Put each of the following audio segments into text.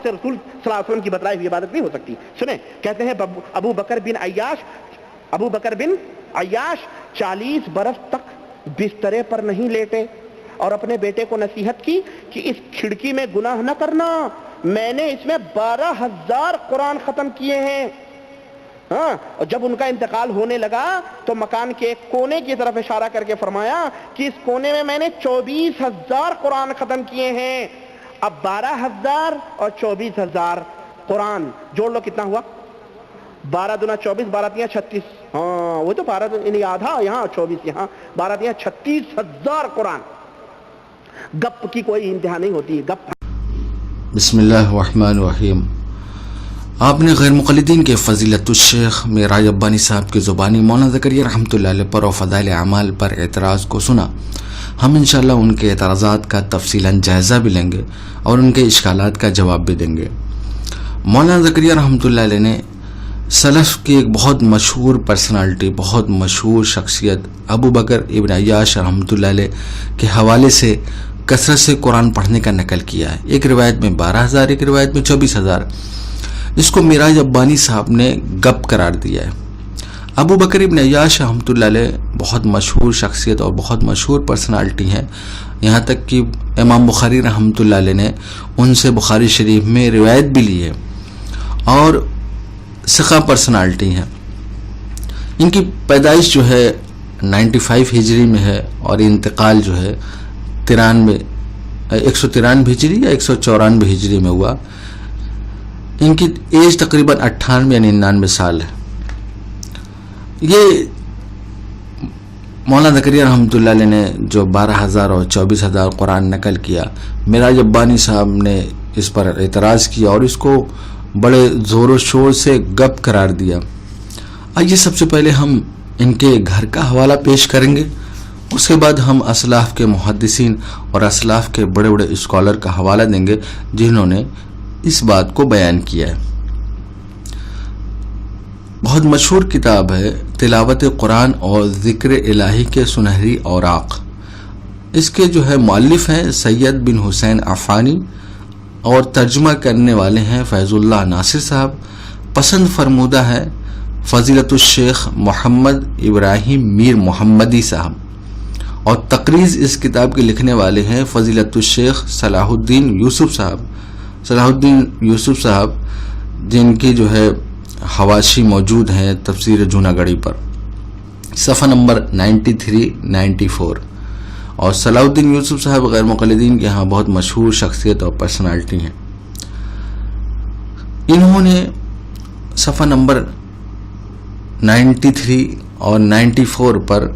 سے رسول صلی اللہ علیہ وسلم کی بتلائی ہوئی عبادت نہیں ہو سکتی. سنیں, کہتے ہیں ابو بکر بن عیاش 40 برس تک بسترے پر نہیں لیٹے اور اپنے بیٹے کو نصیحت کی کہ اس کھڑکی میں گناہ نہ کرنا, میں نے اس میں 12,000 قرآن ختم کیے ہیں. ہاں, اور جب ان کا انتقال ہونے لگا تو مکان کے ایک کونے کی طرف اشارہ کر کے فرمایا کہ اس کونے میں میں نے 24,000 قرآن ختم کیے ہیں. اب 12,000 اور 24,000 قرآن جوڑ لو, کتنا ہوا؟ 12 دونا 24, 12 تیاں 36. ہاں وہ تو 12 یعنی آدھا یہاں 24 یہاں, 12 تیاں 36,000 قرآن. گپ کی کوئی انتہا نہیں ہوتی, گپ. بسم اللہ الرحمن الرحیم. آپ نے غیر مقلدین کے فضیلت الشیخ معراج ربانی صاحب کی زبانی مولانا زکریا رحمۃ اللہ علیہ پر اور فضائل اعمال پر اعتراض کو سنا. ہم انشاءاللہ ان کے اعتراضات کا تفصیلاً جائزہ بھی لیں گے اور ان کے اشکالات کا جواب بھی دیں گے. مولانا زکریا رحمۃ اللہ علیہ نے سلف کی ایک بہت مشہور پرسنالٹی, بہت مشہور شخصیت ابو بکر ابن عیاش رحمۃ اللہ علیہ کے حوالے سے کثرت سے قرآن پڑھنے کا نقل کیا ہے. ایک روایت میں 12,000, ایک روایت میں 24,000. اس کو معراج ربانی صاحب نے گپ قرار دیا ہے. ابو بکر ابن عیاش رحمۃ اللہ علیہ بہت مشہور شخصیت اور بہت مشہور پرسنالٹی ہیں, یہاں تک کہ امام بخاری رحمۃ اللہ علیہ نے ان سے بخاری شریف میں روایت بھی لی ہے اور ثقہ پرسنالٹی ہیں. ان کی پیدائش جو ہے 95 ہجری میں ہے اور انتقال جو ہے 193 ہجری یا 194 ہجری میں ہوا. ان کی ایج تقریباً 98 یعنی 99 سال ہے. یہ مولانا زکریا رحمۃ اللہ علیہ نے جو 12,000 اور 24,000 قرآن نقل کیا, معراج ربانی صاحب نے اس پر اعتراض کیا اور اس کو بڑے زور و شور سے گپ قرار دیا. آئیے سب سے پہلے ہم ان کے گھر کا حوالہ پیش کریں گے, اس کے بعد ہم اسلاف کے محدثین اور اسلاف کے بڑے بڑے اسکالر کا حوالہ دیں گے جنہوں نے اس بات کو بیان کیا ہے. بہت مشہور کتاب ہے تلاوت قرآن اور ذکر الہی کے سنہری اوراق. اس کے جو ہے مؤلف ہیں سید بن حسین عفانی اور ترجمہ کرنے والے ہیں فیض اللہ ناصر صاحب. پسند فرمودہ ہے فضیلت الشیخ محمد ابراہیم میر محمدی صاحب اور تقریض اس کتاب کے لکھنے والے ہیں فضیلت الشیخ صلاح الدین یوسف صاحب جن کی جو ہے حواشی موجود ہیں تفسیر جوناگڑھی پر, صفحہ نمبر 93-94. اور صلاح الدین یوسف صاحب غیر مقلدین کے ہاں بہت مشہور شخصیت اور پرسنالٹی ہیں. انہوں نے صفحہ نمبر 93 اور 94 پر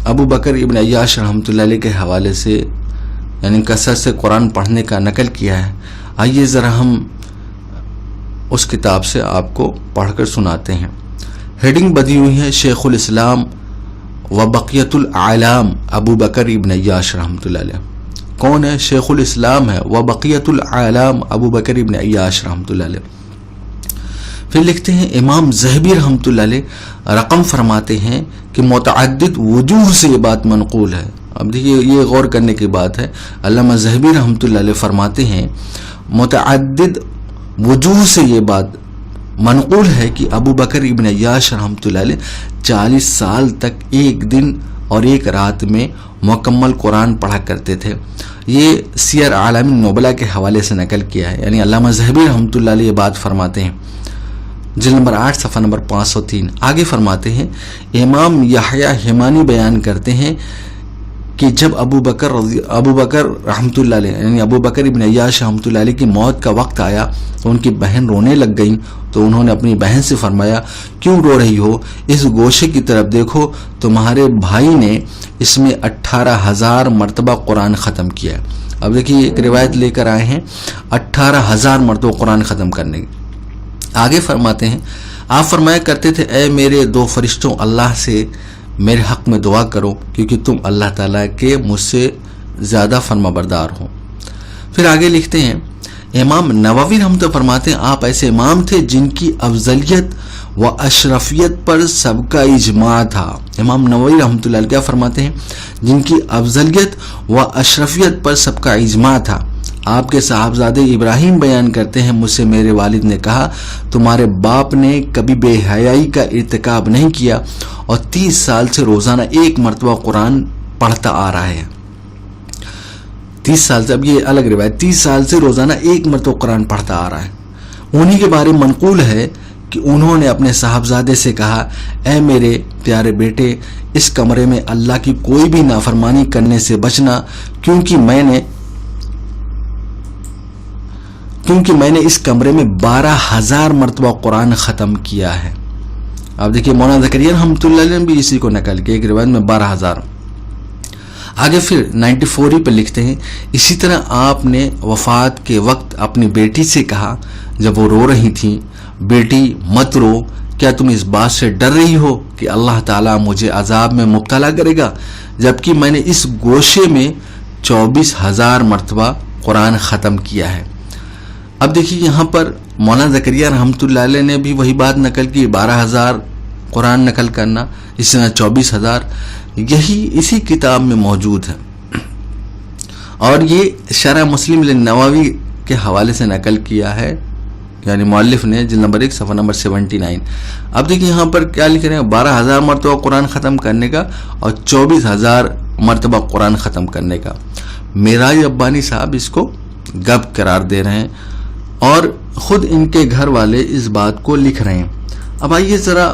ابو بکر ابن عیاش رحمۃ اللہ علیہ کے حوالے سے یعنی کثرت سے قرآن پڑھنے کا نقل کیا ہے. آئیے ذرا ہم اس کتاب سے آپ کو پڑھ کر سناتے ہیں. ہیڈنگ بدی ہوئی ہے شیخ الاسلام و بقیت العالم ابو بکر ابن عیاش رحمۃ اللہ علیہ. کون ہے؟ شیخ الاسلام ہے و بقیت العالم ابو بکر ابن عیاش رحمۃ اللہ علیہ. پھر لکھتے ہیں امام ذہبی رحمۃ اللہ علیہ رقم فرماتے ہیں کہ متعدد وجوہ سے یہ بات منقول ہے. اب دیکھیے یہ غور کرنے کی بات ہے. علامہ ذہبی رحمۃ اللہ علیہ فرماتے ہیں متعدد وجوہ سے یہ بات منقول ہے کہ ابو بکر ابن عیاش رحمۃ اللہ علیہ 40 سال تک ایک دن اور ایک رات میں مکمل قرآن پڑھا کرتے تھے. یہ سیر اعلام النبلاء کے حوالے سے نقل کیا ہے. یعنی علامہ ذہبی رحمۃ اللہ علیہ یہ بات فرماتے ہیں, جلد نمبر 8 صفحہ نمبر 503. آگے فرماتے ہیں امام یحییٰ حمانی بیان کرتے ہیں کہ جب ابو بکر رحمۃ اللہ علیہ یعنی ابو بکر ابن عیاش رحمۃ اللہ علیہ کی موت کا وقت آیا تو ان کی بہن رونے لگ گئیں, تو انہوں نے اپنی بہن سے فرمایا کیوں رو رہی ہو, اس گوشے کی طرف دیکھو, تمہارے بھائی نے اس میں 18,000 مرتبہ قرآن ختم کیا. اب دیکھیے ایک روایت لے کر آئے ہیں 18,000 مرتبہ قرآن ختم کرنے کی. آگے فرماتے ہیں آپ فرمایا کرتے تھے اے میرے 2 فرشتوں اللہ سے میرے حق میں دعا کرو کیونکہ تم اللہ تعالیٰ کے مجھ سے زیادہ فرما بردار ہو. پھر آگے لکھتے ہیں امام نووی رحمۃ اللہ فرماتے ہیں آپ ایسے امام تھے جن کی افضلیت و اشرفیت پر سب کا اجماع تھا. امام نووی رحمۃ اللہ علیہ کیا فرماتے ہیں؟ جن کی افضلیت و اشرفیت پر سب کا اجماع تھا. آپ کے صاحبزادے ابراہیم بیان کرتے ہیں مجھ سے میرے والد نے کہا تمہارے باپ نے کبھی بے حیائی کا ارتکاب نہیں کیا اور 30 سال سے روزانہ 1 مرتبہ قرآن پڑھتا آ رہا ہے. 30 سال سے, اب یہ الگ روایت, 30 سال سے روزانہ 1 مرتبہ قرآن پڑھتا آ رہا ہے. انہی کے بارے میں منقول ہے کہ انہوں نے اپنے صاحبزادے سے کہا اے میرے پیارے بیٹے اس کمرے میں اللہ کی کوئی بھی نافرمانی کرنے سے بچنا کیونکہ میں نے اس کمرے میں 12,000 مرتبہ قرآن ختم کیا ہے. اب دیکھیے مولانا زکریا رحمۃ اللہ علیہ نے بھی اسی کو نقل کیا, ایک روایت میں 12,000. آگے پھر 94 پہ لکھتے ہیں اسی طرح آپ نے وفات کے وقت اپنی بیٹی سے کہا جب وہ رو رہی تھیں بیٹی مت رو, کیا تم اس بات سے ڈر رہی ہو کہ اللہ تعالیٰ مجھے عذاب میں مبتلا کرے گا, جبکہ میں نے اس گوشے میں 24,000 مرتبہ قرآن ختم کیا ہے. اب دیکھیے یہاں پر مولانا زکریا رحمۃ اللہ علیہ نے بھی وہی بات نقل کی, 12,000 قرآن نقل کرنا, اس طرح 24,000, یہی اسی کتاب میں موجود ہے. اور یہ شرح مسلم للنووی کے حوالے سے نقل کیا ہے, یعنی مؤلف نے جلد نمبر 1 صفحہ نمبر 79. اب دیکھیے یہاں پر کیا لکھ رہے ہیں, 12,000 مرتبہ قرآن ختم کرنے کا اور 24,000 مرتبہ قرآن ختم کرنے کا. معراج ربانی صاحب اس کو گپ قرار دے رہے ہیں اور خود ان کے گھر والے اس بات کو لکھ رہے ہیں. اب آئیے ذرا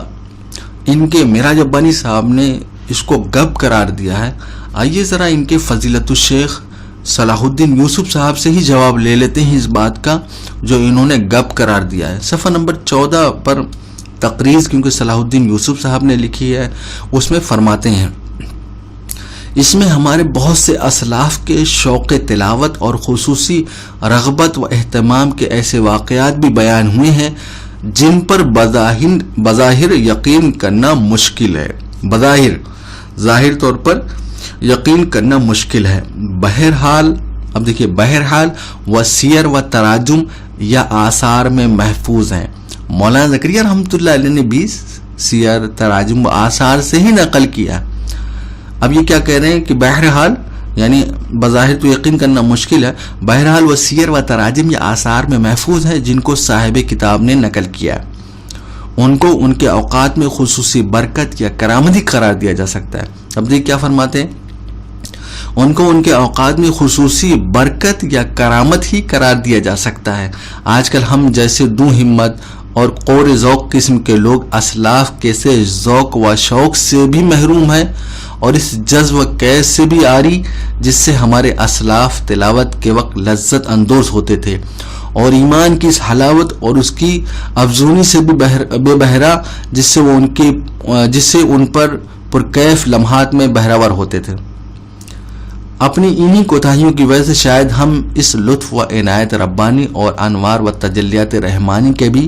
ان کے معراج ربانی صاحب نے اس کو گپ قرار دیا ہے, آئیے ذرا ان کے فضیلت الشیخ صلاح الدین یوسف صاحب سے ہی جواب لے لیتے ہیں اس بات کا جو انہوں نے گپ قرار دیا ہے. صفحہ نمبر 14 پر تقریض کیونکہ صلاح الدین یوسف صاحب نے لکھی ہے, اس میں فرماتے ہیں اس میں ہمارے بہت سے اسلاف کے شوق تلاوت اور خصوصی رغبت و اہتمام کے ایسے واقعات بھی بیان ہوئے ہیں جن پر بظاہر یقین کرنا مشکل ہے. ظاہر طور پر یقین کرنا مشکل ہے. بہرحال اب دیکھیے بہرحال وہ سیر و تراجم یا آثار میں محفوظ ہیں. مولانا زکریا رحمۃ اللہ علیہ نے بھی سیر تراجم و آثار سے ہی نقل کیا. اب یہ کیا کہہ رہے ہیں کہ بہرحال یعنی بظاہر تو یقین کرنا مشکل ہے, بہرحال وہ سیر و تراجم یا آثار میں محفوظ ہیں جن کو صاحب کتاب نے نقل کیا. ان کو ان کے اوقات میں خصوصی برکت یا کرامت ہی قرار دیا جا سکتا ہے. اب دیکھ کیا فرماتے ہیں, ان کو ان کے اوقات میں خصوصی برکت یا کرامت ہی قرار دیا جا سکتا ہے. آج کل ہم جیسے دو ہمت اور قور ذوق قسم کے لوگ اسلاف کے سے ذوق و شوق سے بھی محروم ہیں اور اس جذب و قید سے بھی عاری جس سے ہمارے اسلاف تلاوت کے وقت لذت اندوز ہوتے تھے اور ایمان کی اس حلاوت اور اس کی افزونی سے بھی بے بہرا جس سے ان پر پرکیف لمحات میں بہراور ہوتے تھے. اپنی انہی کوتاہیوں کی وجہ سے شاید ہم اس لطف و عنایت ربانی اور انوار و تجلیات رحمانی کے بھی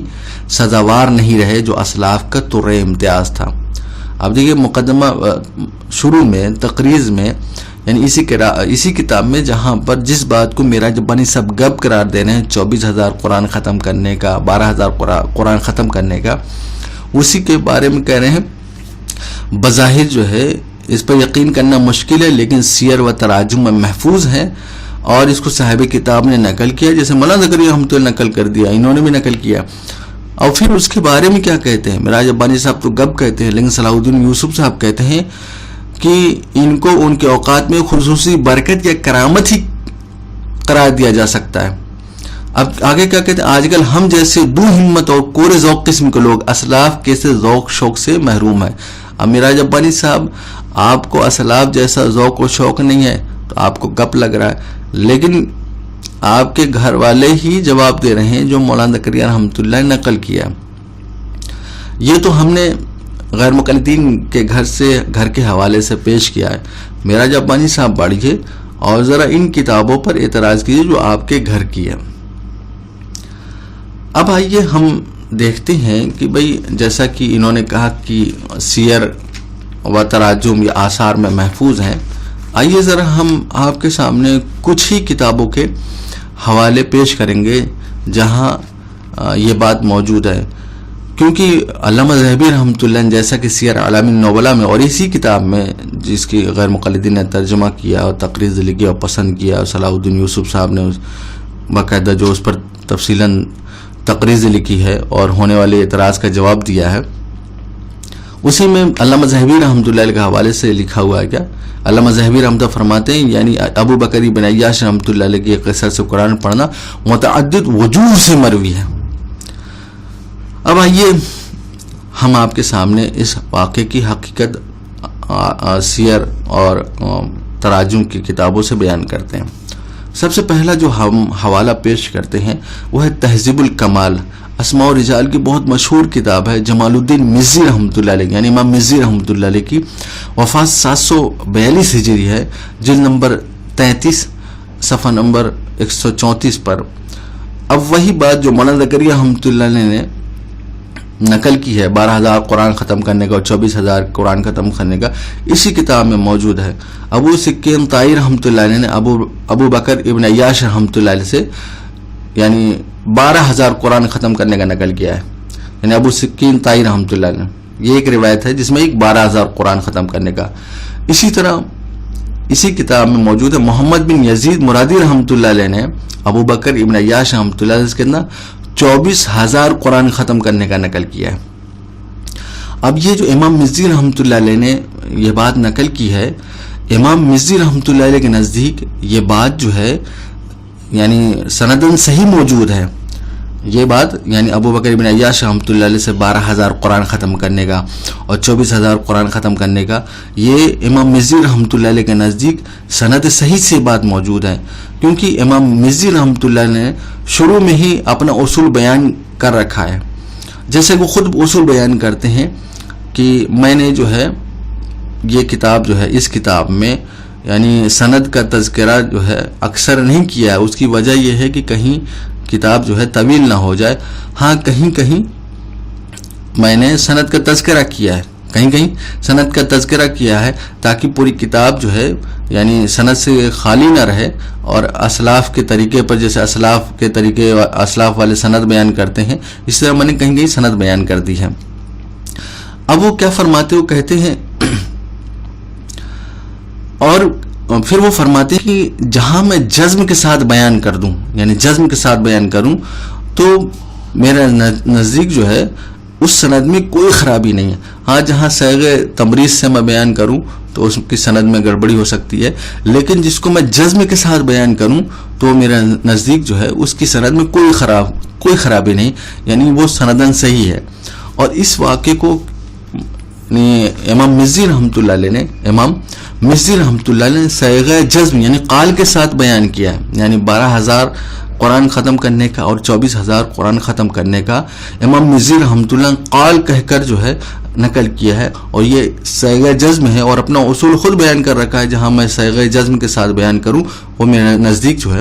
سزاوار نہیں رہے جو اسلاف کا طرے امتیاز تھا. اب دیکھیے مقدمہ شروع میں تقریض میں یعنی اسی کتاب میں جہاں پر جس بات کو معراج ربانی سب گپ قرار دے رہے ہیں 24,000 قرآن ختم کرنے کا, 12,000 قرآن ختم کرنے کا, اسی کے بارے میں کہہ رہے ہیں بظاہر جو ہے اس پر یقین کرنا مشکل ہے لیکن سیر و تراجم میں محفوظ ہے اور اس کو صاحب کتاب نے نقل کیا, جیسے مولانا زکریا رحمۃ اللہ نقل کر دیا, انہوں نے بھی نقل کیا. اور پھر اس کے بارے میں کیا کہتے ہیں, معراج ربانی صاحب تو گپ کہتے ہیں لیکن صلاح الدین یوسف صاحب کہتے ہیں کہ ان کو ان کے اوقات میں خصوصی برکت یا کرامت ہی قرار دیا جا سکتا ہے. اب آگے کیا کہتے ہیں, آج کل ہم جیسے دو ہمت اور کور ذوق قسم کے لوگ اسلاف کے سے ذوق شوق سے محروم ہیں. اب معراج ربانی صاحب آپ کو اسلاف جیسا ذوق و شوق نہیں ہے تو آپ کو گپ لگ رہا ہے, لیکن آپ کے گھر والے ہی جواب دے رہے ہیں جو مولانا زکریا رحمۃ اللہ نے نقل کیا. یہ تو ہم نے غیر مقلدین کے گھر کے حوالے سے پیش کیا ہے. معراج ربانی صاحب بڑھیے اور ذرا ان کتابوں پر اعتراض کیجیے جو آپ کے گھر کی ہے. اب آئیے ہم دیکھتے ہیں کہ بھئی جیسا کہ انہوں نے کہا کہ سیر و تراجم یا آثار میں محفوظ ہیں, آئیے ذرا ہم آپ کے سامنے کچھ ہی کتابوں کے حوالے پیش کریں گے جہاں یہ بات موجود ہے, کیونکہ علامہ ذہبی رحمۃ اللہ جیسا کہ سیر اعلام النبلاء میں اور اسی کتاب میں جس کی غیر مقلدین نے ترجمہ کیا اور تقریض لکھی اور پسند کیا اور صلاح الدین یوسف صاحب نے باقاعدہ جو اس پر تفصیلاً تقریض لکھی ہے اور ہونے والے اعتراض کا جواب دیا ہے، اسی میں علامہ ذہبی رحمۃ اللہ علیہ کے حوالے سے لکھا ہوا ہے. کیا علامہ ذہبی رحمۃ اللہ فرماتے ہیں یعنی ابو بکر بن عیاش رحمۃ اللہ علیہ کی قصر سے قرآن پڑھنا متعدد وجوہ سے مروی ہے. اب آئیے ہم آپ کے سامنے اس واقعے کی حقیقت سیر اور تراجم کی کتابوں سے بیان کرتے ہیں. سب سے پہلا جو ہم حوالہ پیش کرتے ہیں وہ ہے تہذیب الکمال، اسماء و رجال کی بہت مشہور کتاب ہے. جمال الدین مزی رحمۃ اللہ علیہ یعنی امام مزی رحمۃ اللہ علیہ کی وفات 742 ہجری ہے، جلد نمبر 33 صفحہ نمبر 134 پر. اب وہی بات جو مولانا زکریا رحمۃ اللہ علیہ نے نقل کی ہے 12,000 قرآن ختم کرنے کا اور 24,000 قرآن ختم کرنے کا، اسی کتاب میں موجود ہے. ابو سکین طائی رحمۃ اللہ علیہ نے ابو بکر ابن عیاش رحمۃ اللہ علیہ سے یعنی 12,000 قرآن ختم کرنے کا نقل کیا ہے. یعنی ابو سکین طائی رحمۃ اللہ علیہ، یہ ایک روایت ہے جس میں ایک 12,000 قرآن ختم کرنے کا. اسی طرح اسی کتاب میں موجود ہے محمد بن یزید مرادی رحمۃ اللہ علیہ نے ابو بکر ابن عیاش رحمۃ اللہ علیہ کے اندر 24,000 قرآن ختم کرنے کا نقل کیا ہے. اب یہ جو امام مزی رحمۃ اللہ علیہ نے یہ بات نقل کی ہے، امام مزی رحمۃ اللہ علیہ کے نزدیک یہ بات جو ہے یعنی سندن صحیح موجود ہے. یہ بات یعنی ابو بکر بن عیاش رحمۃ اللہ علیہ سے 12,000 قرآن ختم کرنے کا اور 24,000 قرآن ختم کرنے کا، یہ امام مزی رحمۃ اللہ علیہ کے نزدیک سند صحیح سے بات موجود ہے. کیونکہ امام مزی رحمۃ اللہ نے شروع میں ہی اپنا اصول بیان کر رکھا ہے. جیسے وہ خود اصول بیان کرتے ہیں کہ میں نے جو ہے یہ کتاب جو ہے اس کتاب میں یعنی سند کا تذکرہ جو ہے اکثر نہیں کیا ہے. اس کی وجہ یہ ہے کہ کہیں کتاب جو ہے طویل نہ ہو جائے. ہاں کہیں کہیں میں نے سند کا تذکرہ کیا ہے، کہیں کہیں سند کا تذکرہ کیا ہے تاکہ پوری کتاب جو ہے یعنی سند سے خالی نہ رہے اور اسلاف کے طریقے پر، جیسے اسلاف کے طریقے اسلاف والے سند بیان کرتے ہیں، اس طرح میں نے کہیں کہیں سند بیان کر دی ہے. اب وہ کیا فرماتے، وہ کہتے ہیں اور پھر وہ فرماتے ہیں کہ جہاں میں جزم کے ساتھ بیان کر دوں یعنی جزم کے ساتھ بیان کروں تو میرا نزدیک جو ہے اس سند میں کوئی خرابی نہیں ہے. ہاں جہاں صیغ تمریض سے میں بیان کروں تو اس کی سند میں گڑبڑی ہو سکتی ہے، لیکن جس کو میں جزم کے ساتھ بیان کروں تو میرا نزدیک جو ہے اس کی سند میں کوئی خرابی نہیں، یعنی وہ سندن صحیح ہے. اور اس واقعے کو امام مزی رحمۃ اللہ علیہ نے صیغ جزم یعنی قال کے ساتھ بیان کیا ہے. یعنی 12,000 قرآن ختم کرنے کا اور 24,000 قرآن ختم کرنے کا امام مزی رحمۃ اللہ نے قال کہہ کر جو ہے نقل کیا ہے، اور یہ صیغ جزم ہے اور اپنا اصول خود بیان کر رکھا ہے. جہاں میں صیغ جزم کے ساتھ بیان کروں وہ میرے نزدیک جو ہے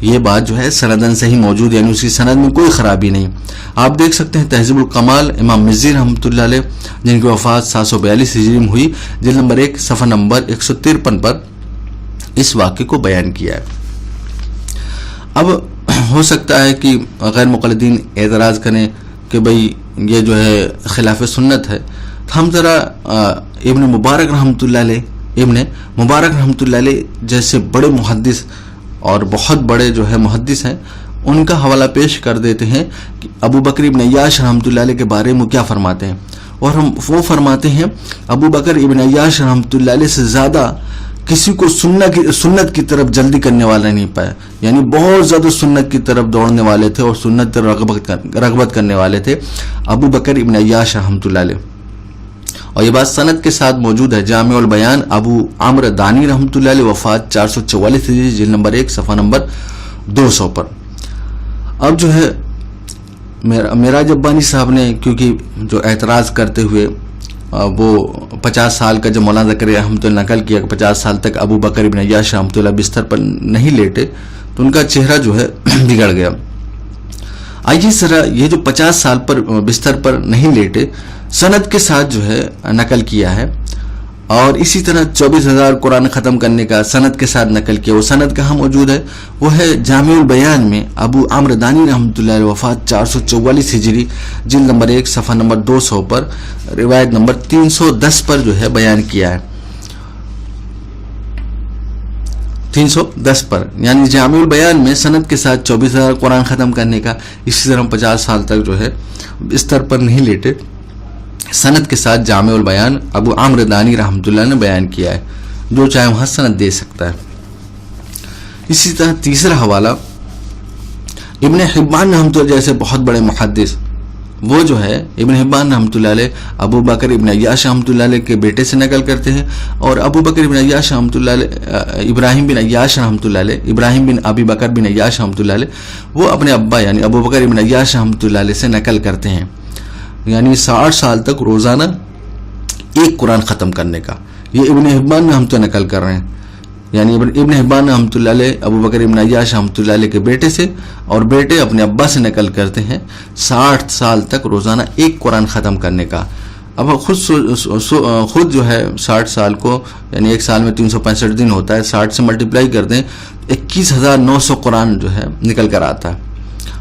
یہ بات جو ہے سندن صحیح موجود، یعنی اسی سند میں کوئی خرابی نہیں. آپ دیکھ سکتے ہیں تہذیب الکمال امام مزی رحمۃ اللہ علیہ جن کی وفات 742 ہجری میں ہوئی، جلد نمبر 1 صفحہ نمبر 153 پر اس واقعے کو بیان کیا ہے. اب ہو سکتا ہے کہ غیر مقلدین اعتراض کریں کہ بھئی یہ جو ہے خلاف سنت ہے. ہم ذرا ابن مبارک رحمۃ اللہ علیہ جیسے بڑے محدث اور بہت بڑے جو ہے محدث ہیں ان کا حوالہ پیش کر دیتے ہیں کہ ابو بکر ابن عیاش رحمۃ اللہ علیہ کے بارے میں کیا فرماتے ہیں. اور وہ فرماتے ہیں ابو بکر ابن عیاش رحمۃ اللہ علیہ سے زیادہ کسی کو سنت کی طرف جلدی کرنے والا نہیں پایا، یعنی بہت زیادہ سنت کی طرف دوڑنے والے تھے اور سنت رغبت کرنے والے تھے ابو بکر ابن عیاش رحمۃ اللہ علیہ. اور یہ بات سند کے ساتھ موجود ہے. جامع البیان ابو عمرو دانی رحمۃ اللہ علیہ وفات 444 ہجری جلد نمبر 1 صفحہ نمبر 200 پر. اب جو ہے میرا جبانی صاحب نے کیونکہ جو اعتراض کرتے ہوئے وہ 50 سال کا جب مولانا زکریا رحمۃ اللہ نقل کیا کہ 50 سال تک ابو بکر ابن عیاش رحمۃ اللہ بستر پر نہیں لیٹے تو ان کا چہرہ جو ہے بگڑ گیا. آئیے ذرا یہ جو 50 سال پر بستر پر نہیں لیٹے سند کے ساتھ جو ہے نقل کیا ہے، اور اسی طرح 24,000 قرآن ختم کرنے کا سند کے ساتھ نقل کیا. وہ سند کہاں موجود ہے؟ وہ ہے جامع البیان میں ابو عمرو دانی رحمۃ اللہ علیہ وفات 444 ہجری جلد نمبر 1 صفحہ نمبر 200 پر روایت نمبر 310 پر جو ہے بیان کیا ہے. 310 پر، یعنی جامع البیان میں سند کے ساتھ 24,000 قرآن ختم کرنے کا. اسی طرح 50 سال تک جو ہے بستر پر نہیں لیٹے. سند کے ساتھ جامع البیان ابو عمرو دانی رحمۃ اللہ نے بیان کیا ہے، جو چاہے وہاں سند دے سکتا ہے. اسی طرح تیسرا حوالہ ابن حبان رحمۃ اللہ جیسے بہت بڑے محدث، وہ جو ہے ابن حبان رحمۃ اللہ علیہ ابو بکر ابن عیاش رحمۃ اللہ علیہ کے بیٹے سے نقل کرتے ہیں، اور ابو بکر ابن عیاش رحمۃ اللہ علیہ ابراہیم بن عیاش رحمۃ اللہ علیہ، ابراہیم بن ابی بکر بن عیاش رحمۃ اللہ علیہ، وہ اپنے ابا یعنی ابو بکر ابن عیاش رحمۃ اللہ علیہ سے نقل کرتے ہیں، یعنی 60 سال تک روزانہ ایک قرآن ختم کرنے کا. یہ ابن حبان رحمۃ اللہ نقل کر رہے ہیں، یعنی ابن حبان رحمۃ اللہ علیہ ابو بکر ابن عیاش رحمۃ اللہ علیہ کے بیٹے سے، اور بیٹے اپنے ابا سے نقل کرتے ہیں 60 سال تک روزانہ ایک قرآن ختم کرنے کا. اب خود جو ہے 60 سال کو، یعنی ایک سال میں 365 دن ہوتا ہے، 60 سے ملٹیپلائی کر دیں 21,900 قرآن جو ہے نکل کر آتا ہے.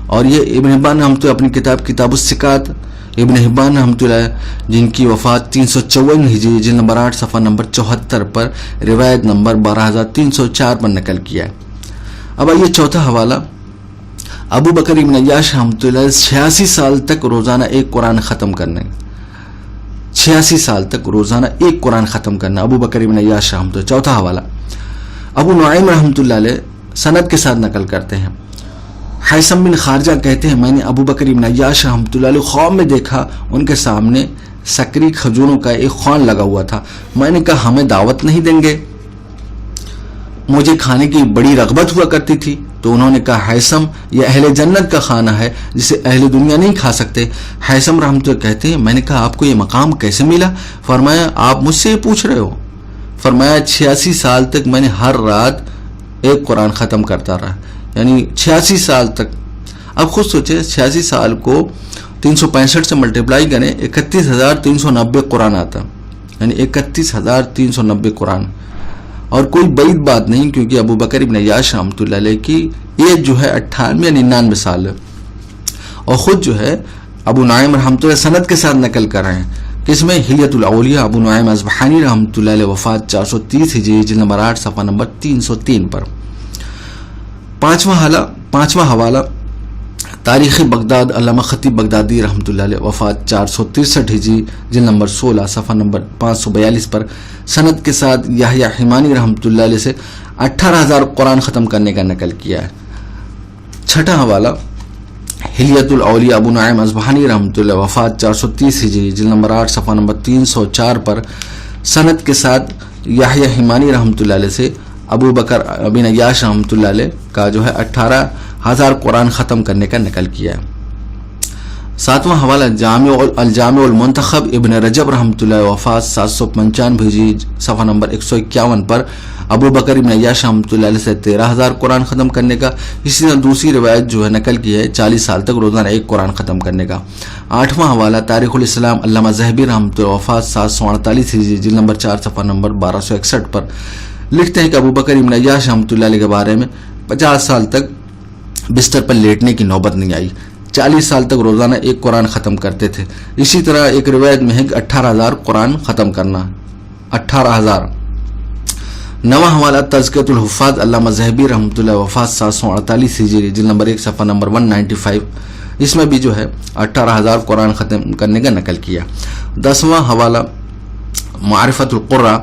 اور یہ ابن حبان رحمۃ اللہ اپنی کتاب الثقات، ابن حبان رحمۃ اللہ جن کی وفات 354 ہجری جلد نمبر 8 صفحہ نمبر 74 پر روایت نمبر 12,304 پر نقل کیا ہے. اب آئیے چوتھا حوالہ ابو بکر ابن عیاش رحمۃ اللہ 86 سال تک روزانہ ایک قرآن ختم کرنے، 86 سال تک روزانہ ایک قرآن ختم کرنا ابو بکر ابن عیاش رحمۃ اللہ. چوتھا حوالہ ابو نعیم رحمۃ اللہ علیہ سند کے ساتھ نقل کرتے ہیں. حیثم بن خارجہ کہتے ہیں میں نے ابو بکر ابن عیاش رحمۃ اللہ علیہ خواب میں دیکھا، ان کے سامنے سکری کھجوروں کا ایک خوان لگا ہوا تھا. میں نے کہا ہمیں دعوت نہیں دیں گے؟ مجھے کھانے کی بڑی رغبت ہوا کرتی تھی. تو انہوں نے کہا حیثم یہ اہل جنت کا کھانا ہے جسے اہل دنیا نہیں کھا سکتے. حیثم رحمۃ اللہ کہتے ہیں میں نے کہا آپ کو یہ مقام کیسے ملا؟ فرمایا آپ مجھ سے یہ پوچھ رہے ہو؟ فرمایا 86 سال تک میں نے ہر رات ایک قرآن ختم کرتا رہا، یعنی 86 سال تک. اب خود سوچے 86 سال کو 365 سے ملٹیپلائی کریں 31,390 قرآن آتا، یعنی 31,390 قرآن. اور کوئی بعید بات نہیں، کیونکہ ابو بکر ابن عیاش رحمۃ اللہ علیہ کی ایج جو ہے 98 یا 99 سال ہے. اور خود جو ہے ابو نعیم رحمۃ اللہ سند کے ساتھ نقل کر رہے ہیں کہ اس میں حلیۃ الاولیاء ابو نعیم اصبہانی رحمۃ اللہ علیہ وفات 430 ہجری جلد نمبر 8 صفحہ نمبر 303 پر. پانچواں حوالہ تاریخ بغداد علامہ خطیب بغدادی رحمۃ اللہ علیہ وفات 463 ہجری جلد نمبر 16 صفحہ نمبر 542 پر سند کے ساتھ یحییٰ حمانی رحمۃ اللہ علیہ سے 18,000 قرآن ختم کرنے کا نقل کیا ہے. چھٹا حوالہ حلیۃ الاولیاء ابو نعیم اصبہانی رحمۃ اللہ وفات 430 ہجری جلد نمبر 8 صفحہ نمبر 304 پر سند کے ساتھ یحییٰ حمانی رحمۃ اللہ علیہ سے ابو بکر بن عیاش رحمۃ اللہ علیہ کا جو ہے 18,000 قرآن ختم کرنے کا نقل کیا ہے. ساتواں حوالہ الجامع المنتخب ابن رجب رحمۃ اللہ وفات 795 ہجری صفحہ نمبر 151 پر ابو بکر ابن عیاش رحمۃ اللہ علیہ سے 13,000 قرآن ختم کرنے کا. اسی طرح دوسری روایت جو ہے نقل کی ہے 40 سال تک روزانہ ایک قرآن ختم کرنے کا. آٹھواں حوالہ تاریخ الاسلام علامہ ذہبی رحمۃ اللہ وفات 748 ہجری جلد نمبر 4 صفحہ نمبر 1261 پر لکھتے ہیں کہ ابو بکر ابن عیاش رحمۃ اللہ علیہ کے بارے میں 50 سال تک بستر پر لیٹنے کی نوبت نہیں آئی، 40 سال تک روزانہ ایک قرآن ختم کرتے تھے. اسی طرح ایک روایت میں ہے کہ 18,000 قرآن ختم کرنا، 18,000. نواں حوالہ تذکرۃ الحفاظ علامہ ذہبی رحمۃ اللہ وفات 748 ہجری جلد نمبر 1 صفحہ نمبر 195، اس میں بھی جو ہے 18,000 قرآن ختم کرنے کا نقل کیا. 10واں حوالہ معرفت القرآ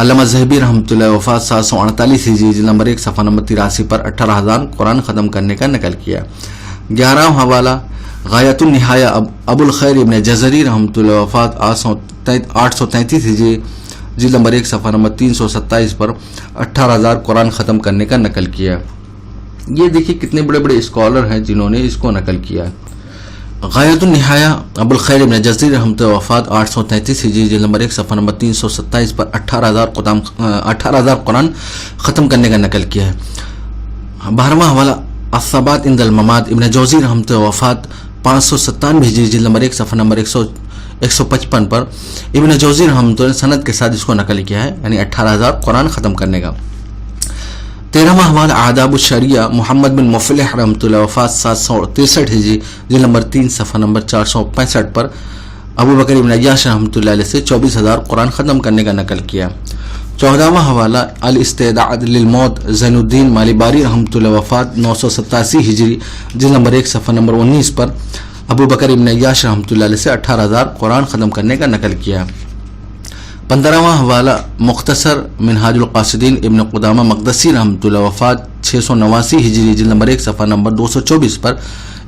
علامہ ذہبی رحمۃ اللہ وفات 748 ہجری جلد نمبر 1 صفحہ نمبر 83 پر 18,000 قرآن ختم کرنے کا نقل کیا. 11واں حوالہ غایت النہایہ ابو الخیر ابن جزری رحمۃ اللہ وفات 833 ہجری جلد نمبر 1 صفحہ نمبر 327 پر 18,000 قرآن ختم کرنے کا نقل کیا. یہ دیکھیے کتنے بڑے بڑے اسکالر ہیں جنہوں نے اس کو نقل کیا. غایت النہایہ ابو الخیر ابن جزری رحمۃ اللہ وفات 833 ہجری جلد نمبر 1 صفحہ نمبر 327 پر 18,000 قرآن ختم کرنے کا نقل کیا ہے. 12واں حوالہ الثبات عند الممات ابن جوزی رحمۃ اللہ وفات 597 ہجری جلد نمبر 1 صفحہ نمبر 155 پر ابن جوزی رحمۃ اللہ سند کے ساتھ اس کو نقل کیا ہے، یعنی 18,000 قرآن ختم کرنے کا. 13واں حوالہ آداب الشریعہ محمد بن مفلح رحمۃ اللہ وفات 763 ہجری جلد نمبر 3 صفحہ نمبر 465 پر ابو بکر ابن عیاش رحمۃ اللہ علیہ سے 24,000 قرآن ختم کرنے کا نقل کیا. 14واں حوالہ الاستعداد للموت زین الدین مالیباری رحمۃ اللہ وفات 987 ہجری جلد نمبر 1 صفحہ نمبر 19 پر ابو بکر ابن عیاش رحمۃ اللہ علیہ سے 18,000 قرآن ختم کرنے کا نقل کیا۔ 15واں حوالہ مختصر منہاج القاصدین ابن قدامہ مقدسی رحمۃ اللہ وفات 689 ہجری جلد نمبر 1 صفحہ نمبر 224 پر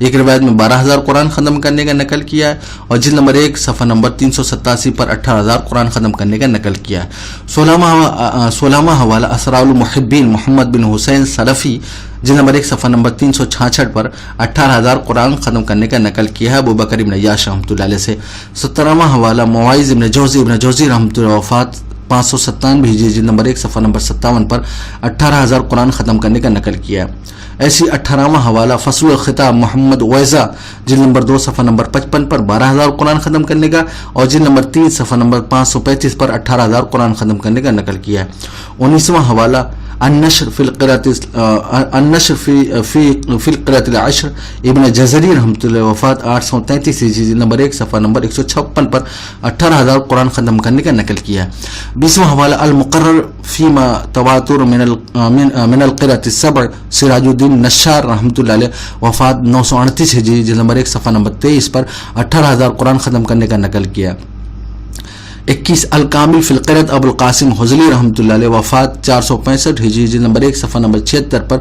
ایک روایت میں 12,000 قرآن ختم کرنے کا نقل کیا ہے، اور جلد نمبر 1 صفحہ نمبر 387 پر 18,000 قرآن ختم کرنے کا نقل کیا ہے۔ 16واں حوالہ اسرار المحبین محمد بن حسین سلفی جلد نمبر 1 صفحہ نمبر 366 پر 18,000 قرآن ختم کرنے کا نقل کیا ہے ابو بکر ابن عیاش رحمۃ اللہ علیہ سے۔ 17واں حوالہ مواعظ ابن جوزی رحمۃ اللہ وفات 597 ہجری جلد نمبر 1 صفحہ نمبر 57 پر 18,000 قرآن ختم کرنے کا نقل کیا ہے۔ ایسی 18واں حوالہ فصل الخطاب محمد ویزا جلد نمبر 2 صفحہ نمبر 55 پر 12,000 قرآن ختم کرنے کا، اور جلد نمبر 3 صفحہ نمبر 535 پر 18,000 قرآن ختم کرنے کا نقل کیا ہے۔ 19واں حوالہ النشر فی القراءۃ العشر ابن جزری رحمۃ اللہ وفات 833 ہجری جلد نمبر 1 صفحہ نمبر 156 پر 18,000 قرآن ختم کرنے کا نقل کیا ہے۔ 20واں حوالہ المقرر فیما تواتر من القراءۃ السبع سراج الدین نشار رحمۃ اللہ علیہ وفات 938 ہجری جلد نمبر 1 صفحہ نمبر 23 پر 18,000 قرآن ختم کرنے کا نقل کیا۔ 21 الکامل فی القراءۃ ابو القاسم حزلی رحمۃ اللہ علیہ وفات 465 ہجری جلد نمبر 1 صفحہ نمبر 76 پر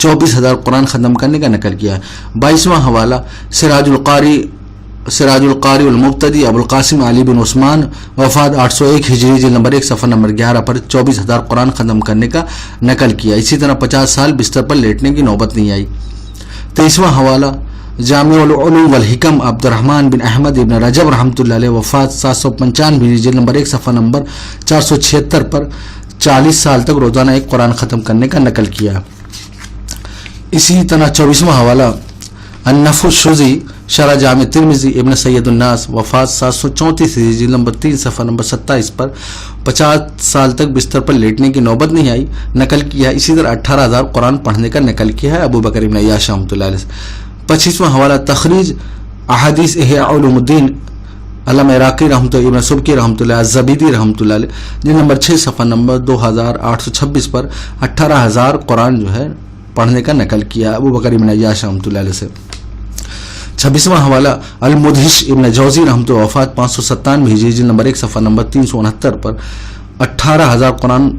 24,000 قرآن ختم کرنے کا نقل کیا ہے۔ 22واں حوالہ سراج القاری المبتدی ابو القاسم علی بن عثمان وفات 801 ہجری جلد نمبر 1 صفحہ نمبر 11 پر 24,000 قرآن ختم کرنے کا نقل کیا۔ اسی طرح 50 سال بستر پر لیٹنے کی نوبت نہیں آئی۔ 23واں حوالہ جامع العلوم والحکم عبد الرحمن بن احمد ابن رجب رحمۃ اللہ علیہ وفات 795 ہجری جلد نمبر 1 صفحہ نمبر 476 پر 40 سال تک روزانہ ایک قرآن ختم کرنے کا نقل کیا۔ اسی طرح 24واں حوالہ النفع الشذی شرح جامع ترمذی ابن سید الناس وفات 734 ہجری جلد نمبر 3 صفحہ نمبر 27 پر 50 سال تک بستر پر لیٹنے کی نوبت نہیں آئی نقل کیا۔ اسی طرح 18,000 قرآن پڑھنے کا نقل کیا ہے ابو بکر ابن عیاش رحمۃ اللہ علیہ سے۔ 25واں حوالہ تخریج احادیث احیاء علوم الدین علامہ عراقی رحمۃ اللہ ابن سبکی رحمۃ اللہ زبیدی رحمۃ اللہ علیہ جلد نمبر 6 صفحہ نمبر 2826 پر 18,000 قرآن جو ہے پڑھنے کا نقل کیا ابو بکر ابن عیاش رحمۃ اللہ علیہ سے۔ 26واں حوالہ المدہش ابن جوزی رحمۃ اللہ وفات 597 ہجری جلد نمبر 1 صفحہ نمبر 369 پر 18,000 قرآن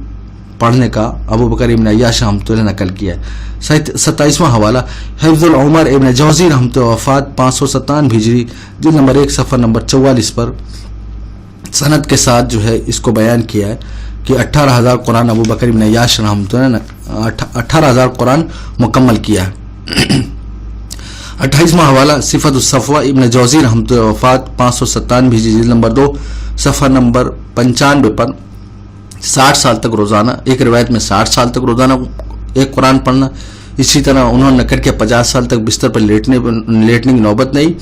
پڑھنے کا ابو بکر ابن عیاش رحمۃ اللہ نے نقل کیا ہے۔ 27واں حوالہ حفظ العمر ابن جوزی رحمۃ اللہ وفات 597 ہجری جلد نمبر 1 صفحہ نمبر 44 پر سند کے ساتھ جو ہے اس کو بیان کیا ہے کہ 18,000 قرآن ابو بکر ابن عیاش رحمۃ اللہ نے 18,000 قرآن مکمل کیا ہے۔ 28واں حوالہ صفت الصفوہ ابن جوزی رحمۃ اللہ وفات 597 ہجری جلد نمبر 2 صفحہ نمبر 95 پر 60 سال تک روزانہ، ایک روایت میں 60 سال تک روزانہ ایک قرآن پڑھنا۔ اسی طرح انہوں نے نقل کیا 50 سال تک بستر پر لیٹنے کی نوبت نہیں۔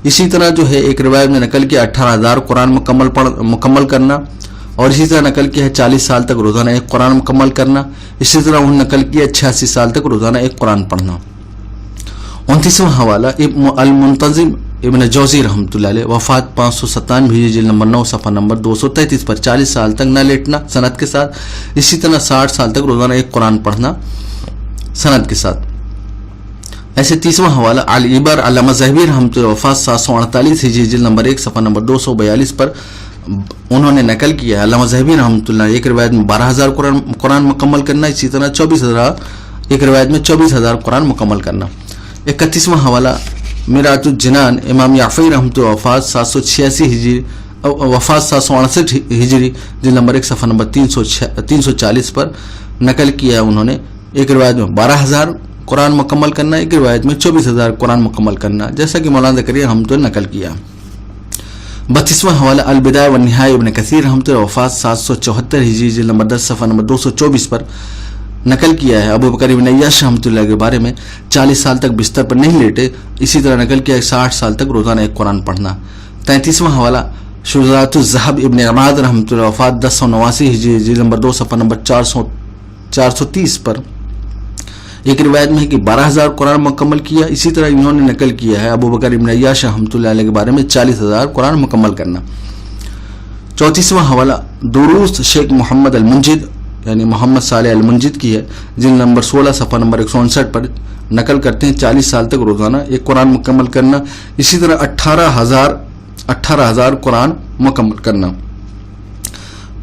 اسی طرح جو ہے ایک روایت میں نقل کیا 18,000 قرآن مکمل کرنا، اور اسی طرح نقل کیا ہے 40 سال تک روزانہ ایک قرآن مکمل کرنا۔ اسی طرح انہوں نے نقل کیا 86 سال تک روزانہ ایک قرآن پڑھنا۔ 29واں حوالہ المنتظم ابن جوزی رحمۃ اللہ علیہ وفات 597 ہجری جلد نمبر 9 صفحہ نمبر 233 پر 40 سال تک نہ لیٹنا سند کے ساتھ۔ اسی طرح 60 سال تک روزانہ ایک قرآن پڑھنا سند کے ساتھ۔ ایسے 30واں حوالہ العبر علامہ ذہبی رحمۃ اللہ وفات 748 ہجری جلد نمبر 1 صفحہ نمبر 242 پر انہوں نے نقل کیا ہے۔ علامہ ذہبی رحمۃ اللہ ایک روایت میں 12,000 قرآن مکمل کرنا، اسی طرح 24,000 ایک روایت میں 24,000 قرآن مکمل کرنا۔ 31واں حوالہ میرات الجنان امام یعفی رحمۃ اللہ وفات 786 ہجری وفات 768 ہجری جلد نمبر 1 صفحہ نمبر 340 پر نقل کیا انہوں نے، ایک روایت میں 12,000 قرآن مکمل کرنا، ایک روایت میں 24,000 قرآن مکمل کرنا، جیسا کہ مولانا زکریا رحمۃ اللہ نے نقل کیا۔ 32واں حوالہ البدایہ والنہایہ ابن کثیر رحمۃ اللہ وفات 774 ہجری جلد نمبر 10 صفحہ نمبر 224 پر نقل کیا ہے ابو بکر ابن عیاش رحمۃ اللہ کے بارے میں 40 سال تک بستر پر نہیں لیٹے، اسی طرح نقل کیا 60 سال تک روزانہ ایک قرآن پڑھنا۔ 33واں حوالہ شجاعت الذہب ابن عماد رحمۃ اللہ وفات 1089 ہجری جلد نمبر 2 صفحہ نمبر 430 پر ایک روایت میں ہے کہ 12,000 قرآن مکمل کیا۔ اسی طرح انہوں نے نقل کیا ہے ابو بکر ابن عیاش رحمۃ اللہ علیہ کے بارے میں 40,000 قرآن مکمل کرنا۔ 34واں حوالہ دروس شیخ محمد المنجد یعنی محمد صالح المنجد کی ہے، جن نمبر 16 صفحہ نمبر 159 پر نقل کرتے ہیں 40 سال تک روزانہ ایک قرآن مکمل کرنا، اسی طرح 18,000 قرآن مکمل کرنا۔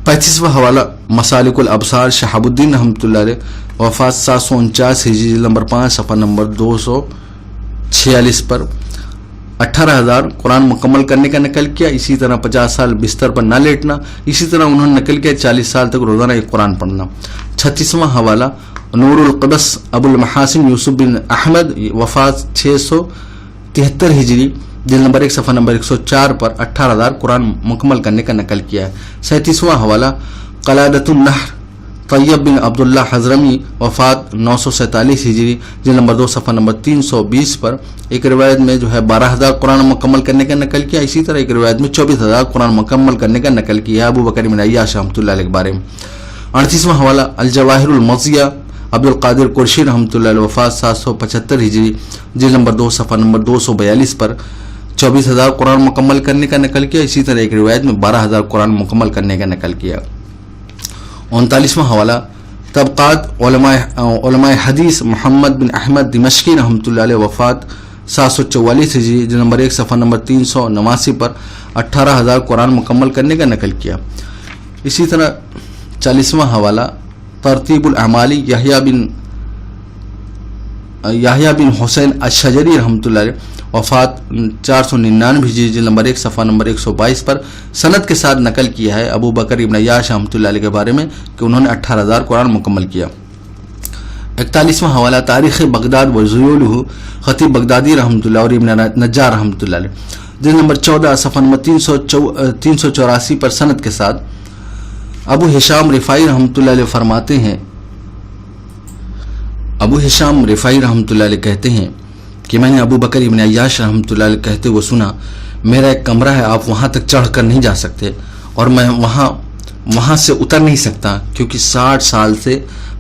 35واں حوالہ مسالک الابصار شہاب الدین رحمۃ اللہ علیہ، وفات 749 ہجری، نمبر 5 صفحہ نمبر 246 پر 18,000 قرآن مکمل کرنے کا نقل کیا۔ اسی طرح 50 سال بستر پر نہ لیٹنا، اسی طرح انہوں نے نقل کیا 40 سال تک روزانہ ایک قرآن پڑھنا۔ 36واں حوالہ نور القدس ابو المحاسن یوسف بن احمد، وفات 673 ہجری، جلد نمبر 1 صفحہ نمبر 104 پر 18,000 قرآن مکمل کرنے کا نقل کیا ہے۔ 37واں حوالہ قلادۃ النحر طیب بن عبداللہ حضرمی، وفات 947 ہجری، جلد نمبر 2 صفحہ نمبر 320 پر ایک روایت میں جو ہے 12,000 قرآن مکمل کرنے کا نقل کیا، اسی طرح ایک روایت میں 24,000 قرآن مکمل کرنے کا نقل کیا ہے ابو بکر بن عیاش رحمۃ اللہ علیہ کے بارے میں۔ 38واں حوالہ الجواہر المضیہ عبد القادر قرشی رحمۃ اللہ علیہ، وفات 775 ہجری، جلد نمبر 2 صفحہ نمبر 242 پر 24,000 قرآن مکمل کرنے کا نقل کیا، اسی طرح ایک روایت میں 12,000 قرآن مکمل کرنے کا نقل کیا۔ 39واں حوالہ طبقات علماء حدیث محمد بن احمد دمشقی رحمۃ اللہ علیہ، وفات 744 ہجری، جو نمبر 1 صفحہ نمبر 389 پر 18,000 قرآن مکمل کرنے کا نقل کیا۔ اسی طرح 40واں حوالہ ترتیب الاعمالی یحییٰ بن حسین الشجری رحمۃ اللہ علیہ، وفات 499 ہجری، جلد نمبر 1 صفحہ نمبر 122 پر سند کے ساتھ نقل کیا ہے ابو بکر ابن عیاش رحمۃ اللہ علیہ کے بارے میں کہ انہوں نے 18,000 قرآن مکمل کیا۔ 41واں حوالہ تاریخ بغداد و ذیولہ خطیب بغدادی رحمۃ اللہ اور ابن نجار رحمۃ اللہ علیہ، جلد نمبر 14 صفحہ نمبر 384 پر سند کے ساتھ ابو ہشام رفاعی رحمۃ اللہ علیہ فرماتے ہیں، ابو ہشام رفاعی رحمۃ اللہ علیہ کہتے ہیں کہ میں نے ابو بکر ابن عیاش رحمۃ اللہ علیہ کہتے ہوئے سنا، میرا ایک کمرہ ہے، آپ وہاں تک چڑھ کر نہیں جا سکتے اور میں وہاں سے اتر نہیں سکتا، کیونکہ 60 سال سے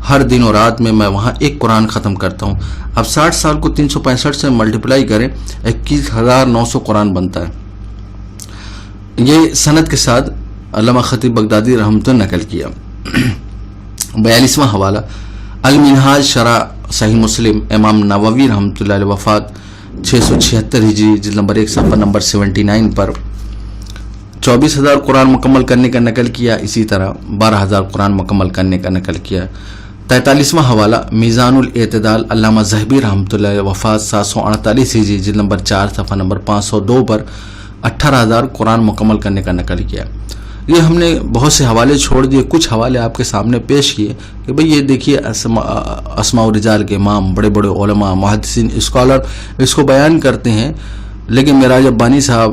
ہر دن اور رات میں وہاں ایک قرآن ختم کرتا ہوں۔ اب 60 سال کو 365 سے ملٹیپلائی کریں، 21,900 قرآن بنتا ہے۔ یہ سند کے ساتھ علامہ خطیب بغدادی رحمۃ اللہ نقل کیا۔ 42واں حوالہ المنہاج شرح صحیح مسلم امام نووی رحمۃ اللہ علیہ، وفات 676 ہجری، جلد نمبر 1 صفحہ نمبر 79 پر 24,000 قرآن مکمل کرنے کا نقل کیا، اسی طرح 12,000 قرآن مکمل کرنے کا نقل کیا۔ 43واں حوالہ میزان الاعتدال علامہ ذہبی رحمۃ اللہ علیہ، وفات 748 ہجری، جلد نمبر 4 صفحہ نمبر 502 پر 18,000 قرآن مکمل کرنے کا نقل کیا۔ یہ ہم نے بہت سے حوالے چھوڑ دیے، کچھ حوالے آپ کے سامنے پیش کیے کہ بھئی یہ دیکھیے اسماء الرجال کے امام، بڑے بڑے علماء، محدثین، اسکالر اس کو بیان کرتے ہیں، لیکن معراج ربانی صاحب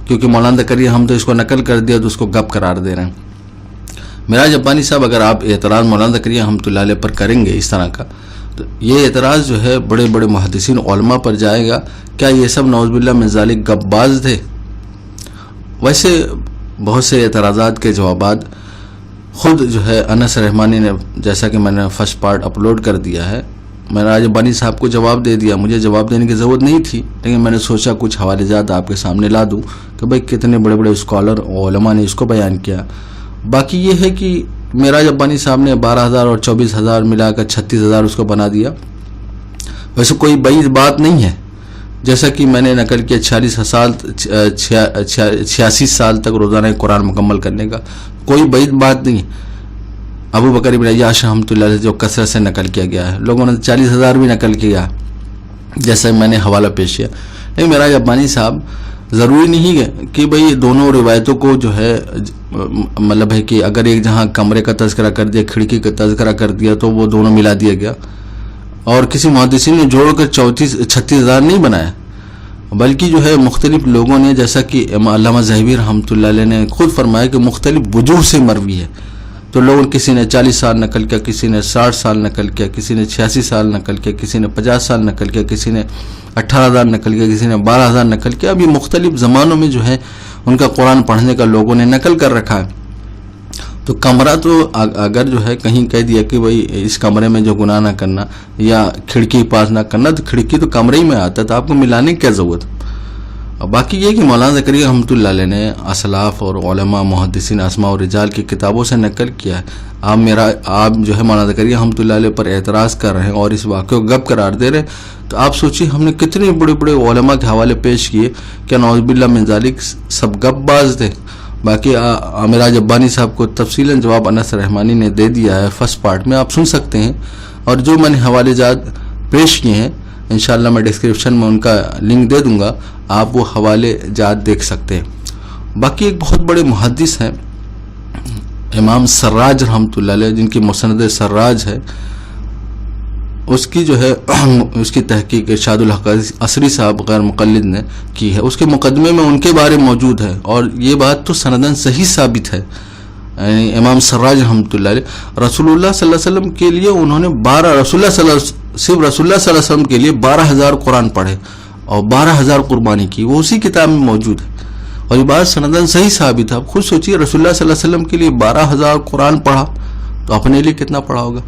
کیونکہ مولانا زکریا ہم تو اس کو نقل کر دیا تو اس کو گپ قرار دے رہے ہیں۔ معراج ربانی صاحب اگر آپ اعتراض مولانا زکریا رحمۃ اللہ علیہ پر کریں گے اس طرح کا، تو یہ اعتراض جو ہے بڑے بڑے محدثین علماء پر جائے گا، کیا یہ سب نعوذ باللہ من ذالک گپ باز تھے؟ ویسے بہت سے اعتراضات کے جوابات خود جو ہے انس رحمانی نے، جیسا کہ میں نے فرسٹ پارٹ اپلوڈ کر دیا ہے، معراج ربانی صاحب کو جواب دے دیا، مجھے جواب دینے کی ضرورت نہیں تھی، لیکن میں نے سوچا کچھ حوالے جات آپ کے سامنے لا دوں کہ بھئی کتنے بڑے بڑے اسکالر اور علماء نے اس کو بیان کیا۔ باقی یہ ہے کہ معراج ربانی صاحب نے 12,000 اور 24,000 ملا کر 36,000 اس کو بنا دیا۔ ویسے کوئی بعید بات نہیں ہے، جیسا کہ میں نے نقل کیا 86 سال تک روزانہ قرآن مکمل کرنے کا، کوئی بعید بات نہیں ہے۔ ابو بکر ابن عیاش رحمۃ اللہ علیہ جو کثرت سے نقل کیا گیا ہے، لوگوں نے 40,000 بھی نقل کیا جیسا میں نے حوالہ پیش کیا، لیکن معراج ربانی صاحب ضروری نہیں ہے کہ بھئی دونوں روایتوں کو جو ہے مطلب ہے کہ اگر ایک جہاں کمرے کا تذکرہ کر دیا، کھڑکی کا تذکرہ کر دیا تو وہ دونوں ملا دیا گیا، اور کسی محدثین نے جوڑ کر 36,000 نہیں بنایا، بلکہ جو ہے مختلف لوگوں نے، جیسا کہ علامہ ذہبی رحمۃ اللہ علیہ نے خود فرمایا کہ مختلف وجوہ سے مروی ہے، تو لوگوں کسی نے 40 سال نقل کیا، کسی نے 60 سال نقل کیا، کسی نے 86 سال نقل کیا، کسی نے 50 سال نقل کیا، کسی نے 18,000 نقل کیا، کسی نے 12,000 نقل کیا۔ اب یہ مختلف زمانوں میں جو ہے ان کا قرآن پڑھنے کا لوگوں نے نقل کر رکھا ہے، تو کمرہ تو اگر جو ہے کہیں کہہ دیا کہ بھئی اس کمرے میں جو گناہ نہ کرنا یا کھڑکی پاس نہ کرنا، تو کھڑکی تو کمرے ہی میں آتا ہے، تو آپ کو ملانے کی کیا ضرورت؟ اور باقی یہ کہ مولانا زکریا رحمۃ اللہ علیہ نے اسلاف اور علماء محدثین اسماء و رجال کی کتابوں سے نقل کیا ہے. آپ جو ہے مولانا زکریا رحمۃ اللہ علیہ پر اعتراض کر رہے ہیں اور اس واقعے کو گپ قرار دے رہے ہیں، تو آپ سوچیے ہم نے کتنے بڑے بڑے علماء کے حوالے پیش کیے، کیا نعوذ باللہ من ذالک سب گپ باز تھے؟ باقی معراج ابانی صاحب کو تفصیلاً جواب انس رحمانی نے دے دیا ہے فرسٹ پارٹ میں، آپ سن سکتے ہیں. اور جو میں نے حوالے جات پیش کیے ہیں انشاءاللہ میں ڈسکرپشن میں ان کا لنک دے دوں گا، آپ وہ حوالے جات دیکھ سکتے ہیں. باقی ایک بہت بڑے محدث ہیں امام سراج رحمۃ اللہ علیہ، جن کی مسند سراج ہے، اس کی جو ہے اس کی تحقیق ارشاد الحق عصری صاحب غیر مقلد نے کی ہے. اس کے مقدمے میں ان کے بارے موجود ہے اور یہ بات تو سندن صحیح ثابت ہے. یعنی امام سراج رحمۃ اللہ علیہ رسول اللہ صلی اللہ علیہ وسلم کے لیے انہوں نے صرف رسول اللہ صلی اللہ علیہ وسلم کے لیے 12,000 قرآن پڑھے اور 12,000 قربانی کی، وہ اسی کتاب میں موجود ہے اور یہ بات سندن صحیح ثابت ہے. آپ خود سوچیے رسول اللہ صلی اللہ علیہ وسلم کے لیے 12,000 قرآن پڑھا تو اپنے لیے کتنا پڑھا ہوگا.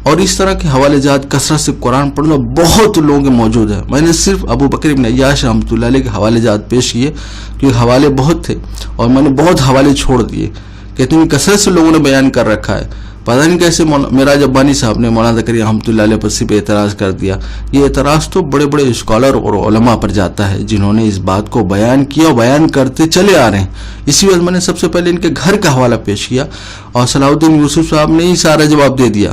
اور اس طرح کے حوالے جات کثرت سے قرآن پڑھنا بہت لوگوں کے موجود ہے. میں نے صرف ابو بکر ابن عیاش رحمۃ اللہ علیہ کے حوالے جات پیش کیے کیونکہ حوالے بہت تھے اور میں نے بہت حوالے چھوڑ دیے کہ اتنی کثرت سے لوگوں نے بیان کر رکھا ہے. پتہ نہیں کیسے معراج ابانی صاحب نے مولانا زکریا رحمۃ اللہ علیہ پر صرف اعتراض کر دیا. یہ اعتراض تو بڑے بڑے اسکالر اور علماء پر جاتا ہے جنہوں نے اس بات کو بیان کیا اور بیان کرتے چلے آ رہے ہیں. اسی وجہ میں نے سب سے پہلے ان کے گھر کا حوالہ پیش کیا اور صلاح الدین یوسف صاحب نے ہی سارا جواب دے دیا.